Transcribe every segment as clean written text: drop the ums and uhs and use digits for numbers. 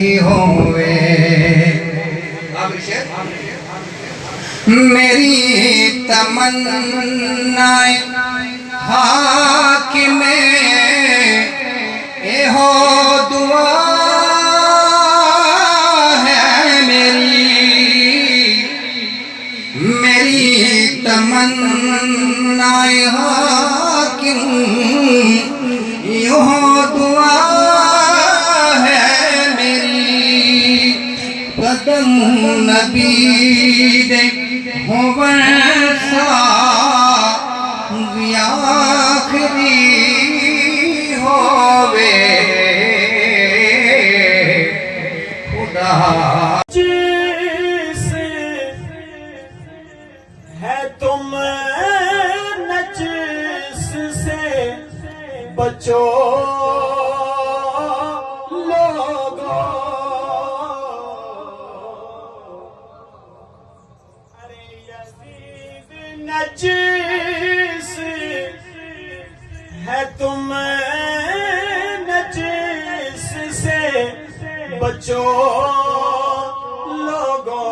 ہوئے میری تمنا حاکم ہو دعا ہے میری تمنا حاکم ہو دعا قدم نبی دے ورثہ آخری ہووے خدا جس ہے تم نجس سے بچو نجس ہے تم نجس سے بچو لوگو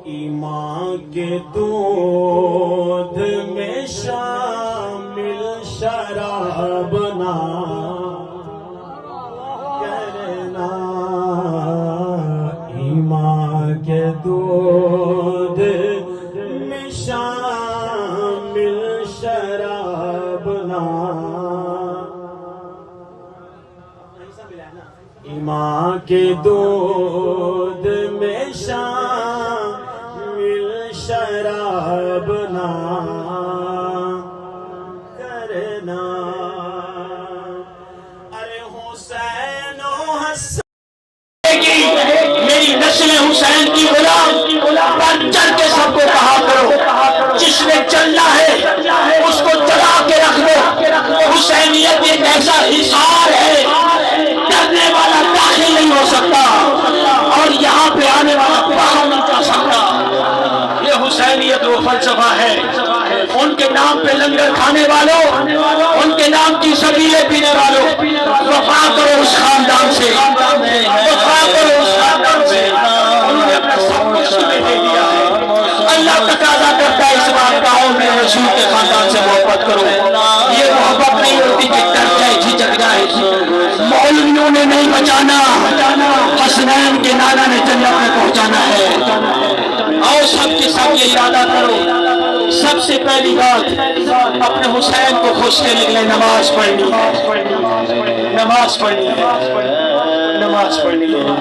ایمان کے دودھ میں شامل شراب نہ کرنا ایمان کے دودھ میں شامل شراب نہ ایمان کے دودھ میں شامل شراب نہ کرنا ارے حسین و حسن میری نسل حسین کی غلام پر چل کے سب کو کہا کرو جس نے چلنا ہے اس کو چلا کے رکھ دو حسینیت ایک ایسا حصار ہے ڈرنے والا داخل نہیں ہو سکتا اور یہاں پہ آنے والا باہر نہیں جا سکتا یہ حسینیت وہ فلسفہ ہے ان کے نام پہ لنگر کھانے والوں ان کے نام کی سبیلے پینے والوں وفا کرو اس خاندان سے وفا کرو اس خاندان سے انہوں نے اپنا سب کچھ تمہیں دے دیا ہے اللہ تقاضا کرتا ہے اس بات کا اور میرے رسول کے خاندان سے محبت کرو یہ محبت نہیں ہوتی کہ ڈر جائے جھجک جائے مولویوں نے نہیں بچانا حسنین کے نانا نے جنت میں پہنچانا ہے اور سب کے ساتھ یہ ارادہ کرو سب سے پہلی بات اپنے حسین کو خوش کرنے کے لیے نماز پڑھنی ہے نماز پڑھنی ہے